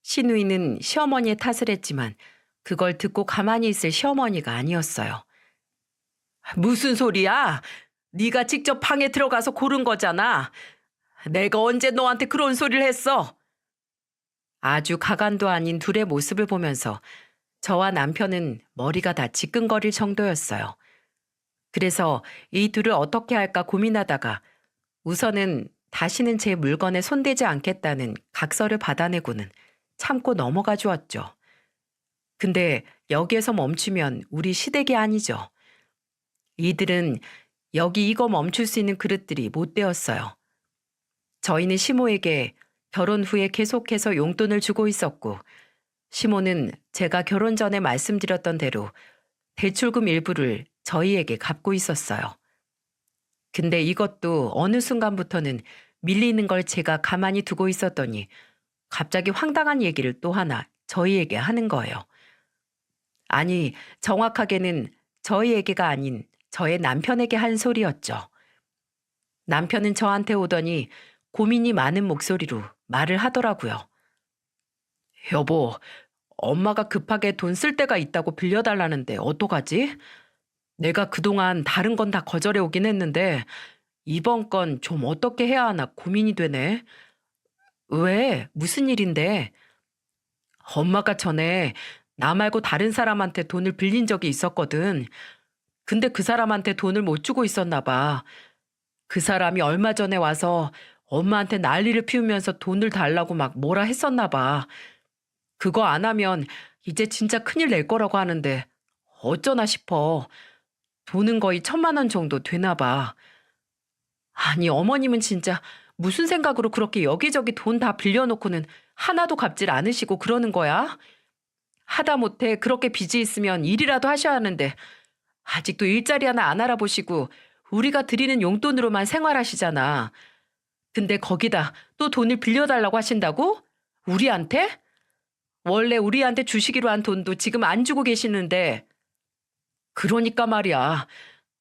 신우이는 시어머니의 탓을 했지만 그걸 듣고 가만히 있을 시어머니가 아니었어요. 무슨 소리야? 네가 직접 방에 들어가서 고른 거잖아. 내가 언제 너한테 그런 소리를 했어? 아주 가관도 아닌 둘의 모습을 보면서 저와 남편은 머리가 다 지끈거릴 정도였어요. 그래서 이 둘을 어떻게 할까 고민하다가 우선은 다시는 제 물건에 손대지 않겠다는 각서를 받아내고는 참고 넘어가 주었죠. 근데 여기에서 멈추면 우리 시댁이 아니죠. 이들은 여기 이거 멈출 수 있는 그릇들이 못 되었어요. 저희는 시모에게 결혼 후에 계속해서 용돈을 주고 있었고, 시모는 제가 결혼 전에 말씀드렸던 대로 대출금 일부를 저희에게 갚고 있었어요. 근데 이것도 어느 순간부터는 밀리는 걸 제가 가만히 두고 있었더니 갑자기 황당한 얘기를 또 하나 저희에게 하는 거예요. 아니, 정확하게는 저희에게가 아닌 저의 남편에게 한 소리였죠. 남편은 저한테 오더니 고민이 많은 목소리로 말을 하더라고요. 여보, 엄마가 급하게 돈 쓸 데가 있다고 빌려달라는데 어떡하지? 내가 그동안 다른 건 다 거절해 오긴 했는데 이번 건 좀 어떻게 해야 하나 고민이 되네. 왜? 무슨 일인데? 엄마가 전에 나 말고 다른 사람한테 돈을 빌린 적이 있었거든. 근데 그 사람한테 돈을 못 주고 있었나 봐. 그 사람이 얼마 전에 와서 엄마한테 난리를 피우면서 돈을 달라고 막 뭐라 했었나 봐. 그거 안 하면 이제 진짜 큰일 낼 거라고 하는데 어쩌나 싶어. 돈은 거의 1,000만 원 정도 되나 봐. 아니, 어머님은 진짜 무슨 생각으로 그렇게 여기저기 돈 다 빌려놓고는 하나도 갚질 않으시고 그러는 거야? 하다못해 그렇게 빚이 있으면 일이라도 하셔야 하는데 아직도 일자리 하나 안 알아보시고 우리가 드리는 용돈으로만 생활하시잖아. 근데 거기다 또 돈을 빌려달라고 하신다고? 우리한테? 원래 우리한테 주시기로 한 돈도 지금 안 주고 계시는데. 그러니까 말이야.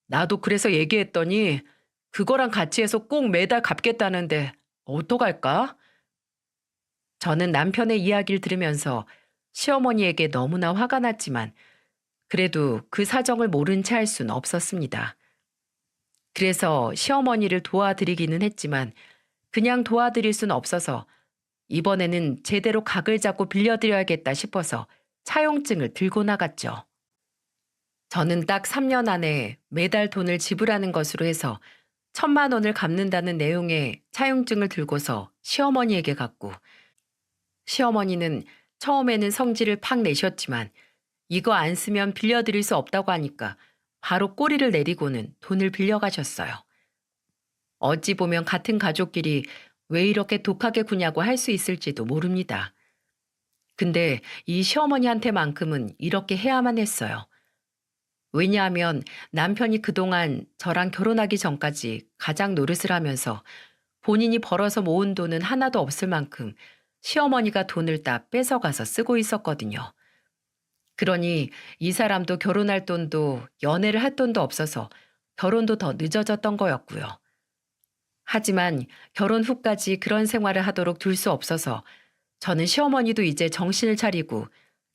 나도 그래서 얘기했더니 그거랑 같이 해서 꼭 매달 갚겠다는데 어떡할까? 저는 남편의 이야기를 들으면서 시어머니에게 너무나 화가 났지만 그래도 그 사정을 모른 채 할 수는 없었습니다. 그래서 시어머니를 도와드리기는 했지만 그냥 도와드릴 수는 없어서 이번에는 제대로 각을 잡고 빌려드려야겠다 싶어서 차용증을 들고 나갔죠. 저는 딱 3년 안에 매달 돈을 지불하는 것으로 해서 1,000만 원을 갚는다는 내용의 차용증을 들고서 시어머니에게 갔고, 시어머니는 처음에는 성질을 팍 내셨지만 이거 안 쓰면 빌려드릴 수 없다고 하니까 바로 꼬리를 내리고는 돈을 빌려가셨어요. 어찌 보면 같은 가족끼리 왜 이렇게 독하게 구냐고 할 수 있을지도 모릅니다. 근데 이 시어머니한테만큼은 이렇게 해야만 했어요. 왜냐하면 남편이 그동안 저랑 결혼하기 전까지 가장 노릇을 하면서 본인이 벌어서 모은 돈은 하나도 없을 만큼 시어머니가 돈을 다 뺏어가서 쓰고 있었거든요. 그러니 이 사람도 결혼할 돈도 연애를 할 돈도 없어서 결혼도 더 늦어졌던 거였고요. 하지만 결혼 후까지 그런 생활을 하도록 둘 수 없어서 저는 시어머니도 이제 정신을 차리고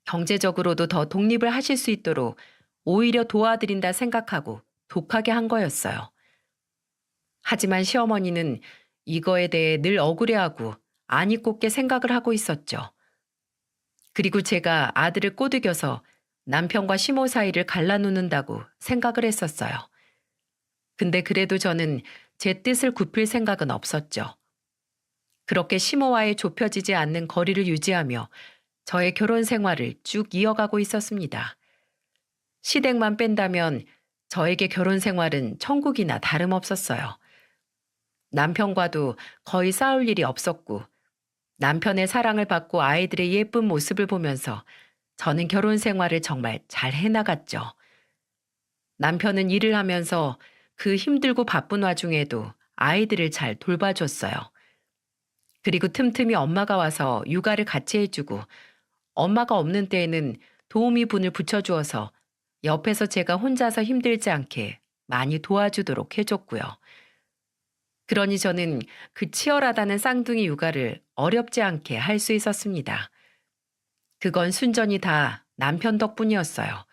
경제적으로도 더 독립을 하실 수 있도록 오히려 도와드린다 생각하고 독하게 한 거였어요. 하지만 시어머니는 이거에 대해 늘 억울해하고 안이 꼽게 생각을 하고 있었죠. 그리고 제가 아들을 꼬드겨서 남편과 시모 사이를 갈라놓는다고 생각을 했었어요. 근데 그래도 저는 제 뜻을 굽힐 생각은 없었죠. 그렇게 시모와의 좁혀지지 않는 거리를 유지하며 저의 결혼 생활을 쭉 이어가고 있었습니다. 시댁만 뺀다면 저에게 결혼 생활은 천국이나 다름없었어요. 남편과도 거의 싸울 일이 없었고 남편의 사랑을 받고 아이들의 예쁜 모습을 보면서 저는 결혼 생활을 정말 잘 해나갔죠. 남편은 일을 하면서 그 힘들고 바쁜 와중에도 아이들을 잘 돌봐줬어요. 그리고 틈틈이 엄마가 와서 육아를 같이 해주고 엄마가 없는 때에는 도우미 분을 붙여주어서 옆에서 제가 혼자서 힘들지 않게 많이 도와주도록 해줬고요. 그러니 저는 그 치열하다는 쌍둥이 육아를 어렵지 않게 할 수 있었습니다. 그건 순전히 다 남편 덕분이었어요.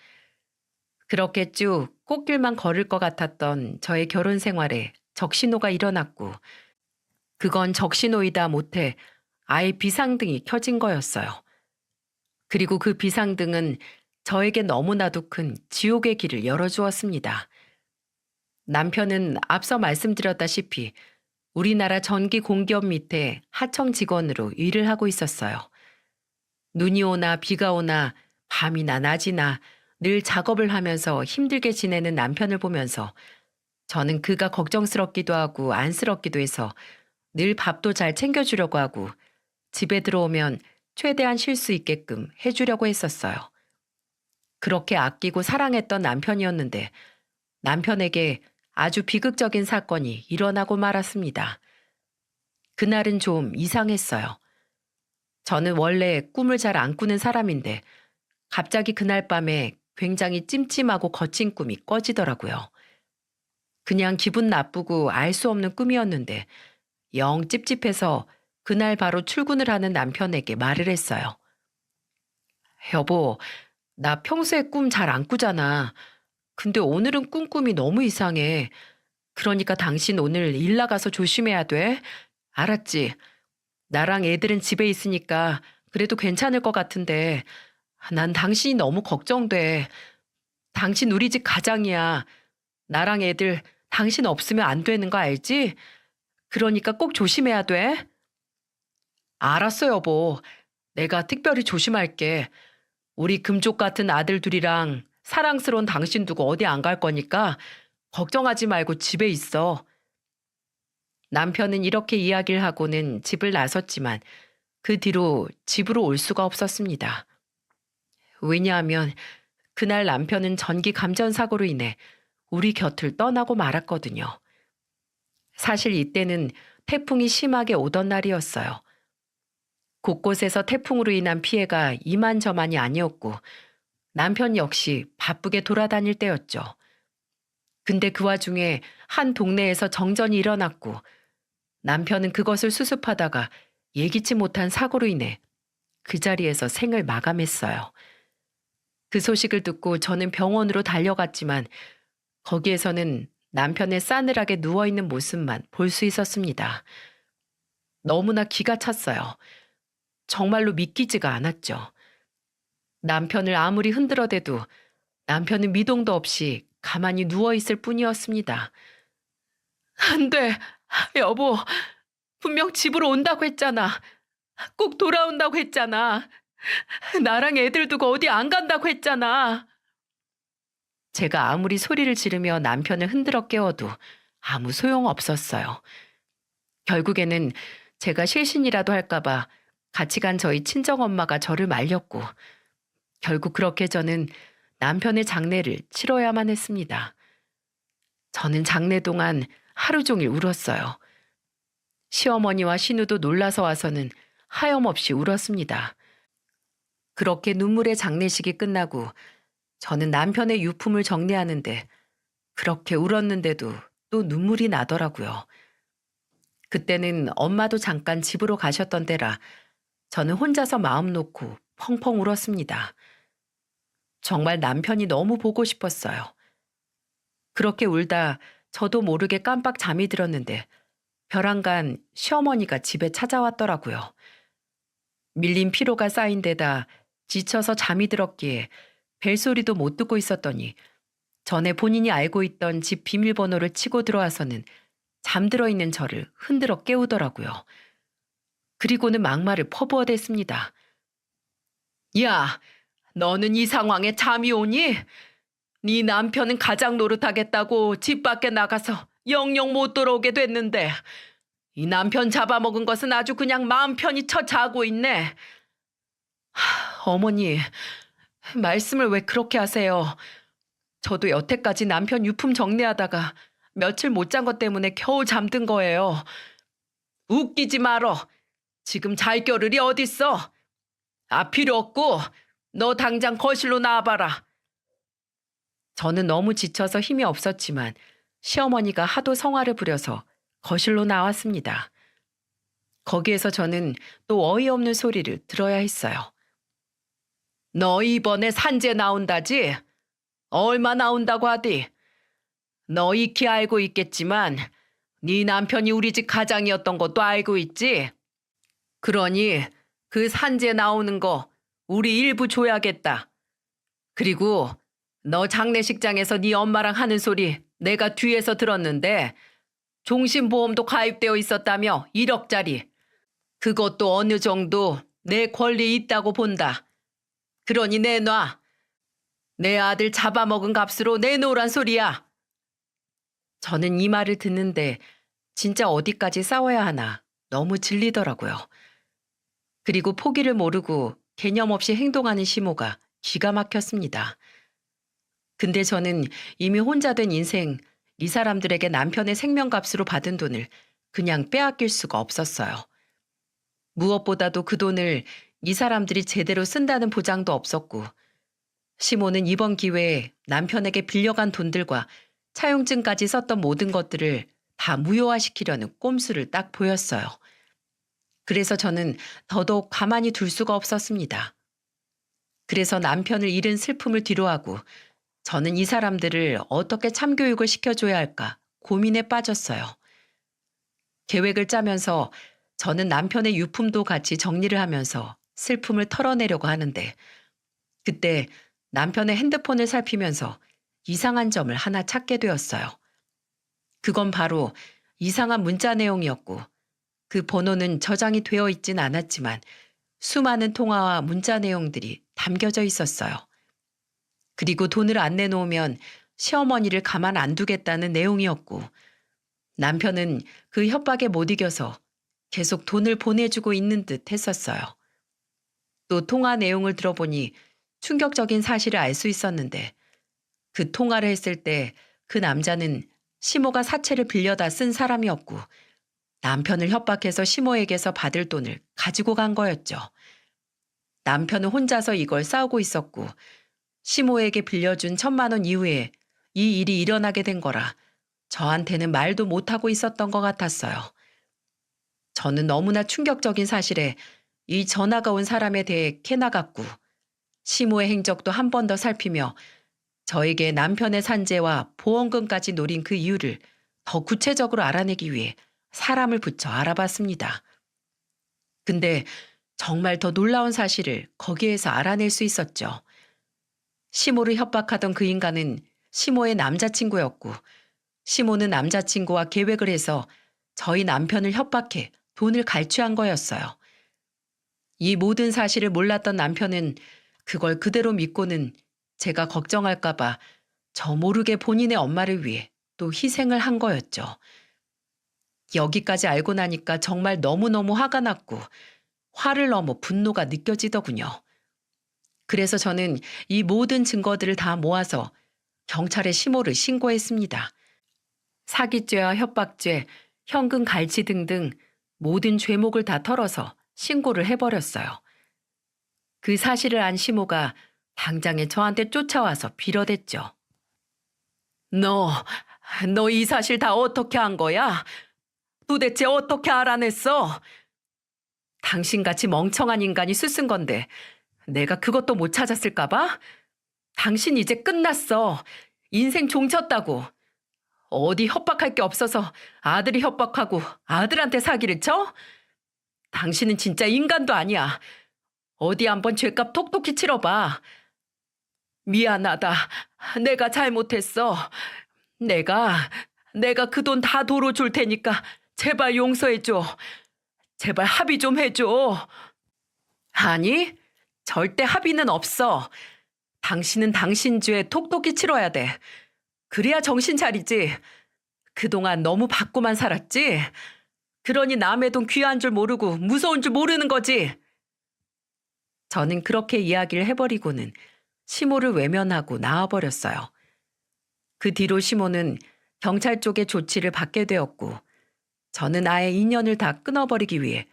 그렇게 쭉 꽃길만 걸을 것 같았던 저의 결혼 생활에 적신호가 일어났고 그건 적신호이다 못해 아예 비상등이 켜진 거였어요. 그리고 그 비상등은 저에게 너무나도 큰 지옥의 길을 열어주었습니다. 남편은 앞서 말씀드렸다시피 우리나라 전기 공기업 밑에 하청 직원으로 일을 하고 있었어요. 눈이 오나 비가 오나 밤이나 낮이나 늘 작업을 하면서 힘들게 지내는 남편을 보면서 저는 그가 걱정스럽기도 하고 안쓰럽기도 해서 늘 밥도 잘 챙겨주려고 하고 집에 들어오면 최대한 쉴 수 있게끔 해주려고 했었어요. 그렇게 아끼고 사랑했던 남편이었는데 남편에게 아주 비극적인 사건이 일어나고 말았습니다. 그날은 좀 이상했어요. 저는 원래 꿈을 잘 안 꾸는 사람인데 갑자기 그날 밤에 굉장히 찜찜하고 거친 꿈이 꿔지더라고요. 그냥 기분 나쁘고 알 수 없는 꿈이었는데 영 찝찝해서 그날 바로 출근을 하는 남편에게 말을 했어요. 여보, 나 평소에 꿈 잘 안 꾸잖아. 근데 오늘은 꿈이 너무 이상해. 그러니까 당신 오늘 일 나가서 조심해야 돼. 알았지? 나랑 애들은 집에 있으니까 그래도 괜찮을 것 같은데 난 당신이 너무 걱정돼. 당신 우리 집 가장이야. 나랑 애들 당신 없으면 안 되는 거 알지? 그러니까 꼭 조심해야 돼. 알았어, 여보. 내가 특별히 조심할게. 우리 금쪽 같은 아들 둘이랑 사랑스러운 당신 두고 어디 안 갈 거니까 걱정하지 말고 집에 있어. 남편은 이렇게 이야기를 하고는 집을 나섰지만 그 뒤로 집으로 올 수가 없었습니다. 왜냐하면 그날 남편은 전기 감전 사고로 인해 우리 곁을 떠나고 말았거든요. 사실 이때는 태풍이 심하게 오던 날이었어요. 곳곳에서 태풍으로 인한 피해가 이만저만이 아니었고 남편 역시 바쁘게 돌아다닐 때였죠. 근데 그 와중에 한 동네에서 정전이 일어났고 남편은 그것을 수습하다가 예기치 못한 사고로 인해 그 자리에서 생을 마감했어요. 그 소식을 듣고 저는 병원으로 달려갔지만 거기에서는 남편의 싸늘하게 누워있는 모습만 볼 수 있었습니다. 너무나 기가 찼어요. 정말로 믿기지가 않았죠. 남편을 아무리 흔들어대도 남편은 미동도 없이 가만히 누워있을 뿐이었습니다. 안 돼, 여보. 분명 집으로 온다고 했잖아. 꼭 돌아온다고 했잖아. 나랑 애들 두고 어디 안 간다고 했잖아. 제가 아무리 소리를 지르며 남편을 흔들어 깨워도 아무 소용 없었어요. 결국에는 제가 실신이라도 할까봐 같이 간 저희 친정엄마가 저를 말렸고 결국 그렇게 저는 남편의 장례를 치러야만 했습니다. 저는 장례 동안 하루 종일 울었어요. 시어머니와 신우도 놀라서 와서는 하염없이 울었습니다. 그렇게 눈물의 장례식이 끝나고 저는 남편의 유품을 정리하는데 그렇게 울었는데도 또 눈물이 나더라고요. 그때는 엄마도 잠깐 집으로 가셨던 때라 저는 혼자서 마음 놓고 펑펑 울었습니다. 정말 남편이 너무 보고 싶었어요. 그렇게 울다 저도 모르게 깜빡 잠이 들었는데 벼랑간 시어머니가 집에 찾아왔더라고요. 밀린 피로가 쌓인 데다 지쳐서 잠이 들었기에 벨소리도 못 듣고 있었더니 전에 본인이 알고 있던 집 비밀번호를 치고 들어와서는 잠들어 있는 저를 흔들어 깨우더라고요. 그리고는 막말을 퍼부어댔습니다. 야, 너는 이 상황에 잠이 오니? 네 남편은 가장 노릇하겠다고 집 밖에 나가서 영영 못 들어오게 됐는데 이 남편 잡아먹은 것은 아주 그냥 마음 편히 쳐 자고 있네. 어머니, 말씀을 왜 그렇게 하세요? 저도 여태까지 남편 유품 정리하다가 며칠 못 잔 것 때문에 겨우 잠든 거예요. 웃기지 말어. 지금 잘 겨를이 어딨어? 필요 없고 너 당장 거실로 나와봐라. 저는 너무 지쳐서 힘이 없었지만 시어머니가 하도 성화를 부려서 거실로 나왔습니다. 거기에서 저는 또 어이없는 소리를 들어야 했어요. 너 이번에 산재 나온다지? 얼마 나온다고 하디? 너 익히 알고 있겠지만 네 남편이 우리 집 가장이었던 것도 알고 있지? 그러니 그 산재 나오는 거 우리 일부 줘야겠다. 그리고 너 장례식장에서 네 엄마랑 하는 소리 내가 뒤에서 들었는데 종신보험도 가입되어 있었다며 1억짜리. 그것도 어느 정도 내 권리 있다고 본다. 그러니 내놔. 내 아들 잡아먹은 값으로 내놓으란 소리야. 저는 이 말을 듣는데 진짜 어디까지 싸워야 하나 너무 질리더라고요. 그리고 포기를 모르고 개념 없이 행동하는 시모가 기가 막혔습니다. 근데 저는 이미 혼자 된 인생, 이 사람들에게 남편의 생명값으로 받은 돈을 그냥 빼앗길 수가 없었어요. 무엇보다도 그 돈을 이 사람들이 제대로 쓴다는 보장도 없었고, 시모는 이번 기회에 남편에게 빌려간 돈들과 차용증까지 썼던 모든 것들을 다 무효화시키려는 꼼수를 딱 보였어요. 그래서 저는 더더욱 가만히 둘 수가 없었습니다. 그래서 남편을 잃은 슬픔을 뒤로하고 저는 이 사람들을 어떻게 참교육을 시켜줘야 할까 고민에 빠졌어요. 계획을 짜면서 저는 남편의 유품도 같이 정리를 하면서 슬픔을 털어내려고 하는데, 그때 남편의 핸드폰을 살피면서 이상한 점을 하나 찾게 되었어요. 그건 바로 이상한 문자 내용이었고, 그 번호는 저장이 되어 있진 않았지만 수많은 통화와 문자 내용들이 담겨져 있었어요. 그리고 돈을 안 내놓으면 시어머니를 가만 안 두겠다는 내용이었고, 남편은 그 협박에 못 이겨서 계속 돈을 보내주고 있는 듯 했었어요. 또 통화 내용을 들어보니 충격적인 사실을 알 수 있었는데, 그 통화를 했을 때 그 남자는 시모가 사채를 빌려다 쓴 사람이었고, 남편을 협박해서 시모에게서 받을 돈을 가지고 간 거였죠. 남편은 혼자서 이걸 싸우고 있었고, 시모에게 빌려준 1,000만 원 이후에 이 일이 일어나게 된 거라 저한테는 말도 못하고 있었던 것 같았어요. 저는 너무나 충격적인 사실에 이 전화가 온 사람에 대해 캐나갔고, 시모의 행적도 한 번 더 살피며 저에게 남편의 산재와 보험금까지 노린 그 이유를 더 구체적으로 알아내기 위해 사람을 붙여 알아봤습니다. 근데 정말 더 놀라운 사실을 거기에서 알아낼 수 있었죠. 시모를 협박하던 그 인간은 시모의 남자친구였고, 시모는 남자친구와 계획을 해서 저희 남편을 협박해 돈을 갈취한 거였어요. 이 모든 사실을 몰랐던 남편은 그걸 그대로 믿고는 제가 걱정할까봐 저 모르게 본인의 엄마를 위해 또 희생을 한 거였죠. 여기까지 알고 나니까 정말 너무너무 화가 났고 화를 넘어 분노가 느껴지더군요. 그래서 저는 이 모든 증거들을 다 모아서 경찰에 시모를 신고했습니다. 사기죄와 협박죄, 현금 갈취 등등 모든 죄목을 다 털어서 신고를 해버렸어요. 그 사실을 안 시모가 당장에 저한테 쫓아와서 빌어댔죠. 너 이 사실 다 어떻게 한 거야? 도대체 어떻게 알아냈어? 당신같이 멍청한 인간이 수쓴 건데 내가 그것도 못 찾았을까 봐? 당신 이제 끝났어. 인생 종쳤다고. 어디 협박할 게 없어서 아들이 협박하고 아들한테 사기를 쳐? 당신은 진짜 인간도 아니야. 어디 한번 죗값 톡톡히 치러봐. 미안하다. 내가 잘못했어. 내가 그 돈 다 도로 줄 테니까 제발 용서해줘. 제발 합의 좀 해줘. 아니, 절대 합의는 없어. 당신은 당신 죄 톡톡히 치러야 돼. 그래야 정신 차리지. 그동안 너무 받고만 살았지. 그러니 남의 돈 귀한 줄 모르고 무서운 줄 모르는 거지. 저는 그렇게 이야기를 해버리고는 시모를 외면하고 나와버렸어요. 그 뒤로 시모는 경찰 쪽의 조치를 받게 되었고, 저는 아예 인연을 다 끊어버리기 위해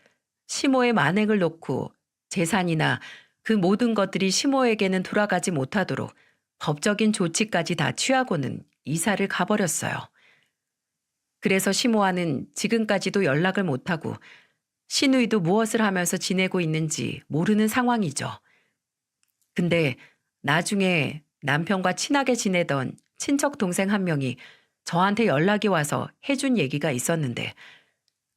시모의 만행을 놓고 재산이나 그 모든 것들이 시모에게는 돌아가지 못하도록 법적인 조치까지 다 취하고는 이사를 가버렸어요. 그래서 시모와는 지금까지도 연락을 못하고 시누이도 무엇을 하면서 지내고 있는지 모르는 상황이죠. 근데 나중에 남편과 친하게 지내던 친척 동생 한 명이 저한테 연락이 와서 해준 얘기가 있었는데,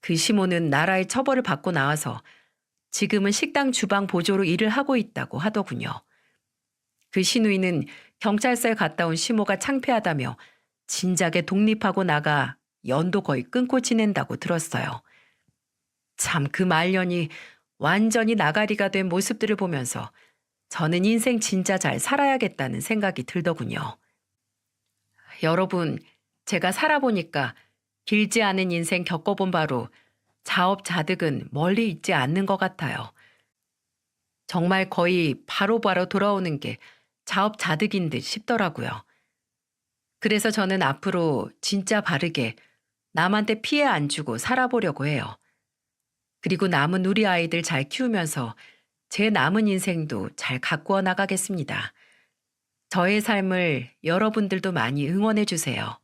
그 시모는 나라의 처벌을 받고 나와서 지금은 식당 주방 보조로 일을 하고 있다고 하더군요. 그 시누이는 경찰서에 갔다 온 시모가 창피하다며 진작에 독립하고 나가 연도 거의 끊고 지낸다고 들었어요. 참 그 말년이 완전히 나가리가 된 모습들을 보면서 저는 인생 진짜 잘 살아야겠다는 생각이 들더군요. 여러분, 제가 살아보니까 길지 않은 인생 겪어본 바로 자업자득은 멀리 있지 않는 것 같아요. 정말 거의 바로바로 돌아오는 게 자업자득인 듯 싶더라고요. 그래서 저는 앞으로 진짜 바르게 남한테 피해 안 주고 살아보려고 해요. 그리고 남은 우리 아이들 잘 키우면서 제 남은 인생도 잘 가꾸어 나가겠습니다. 저의 삶을 여러분들도 많이 응원해 주세요.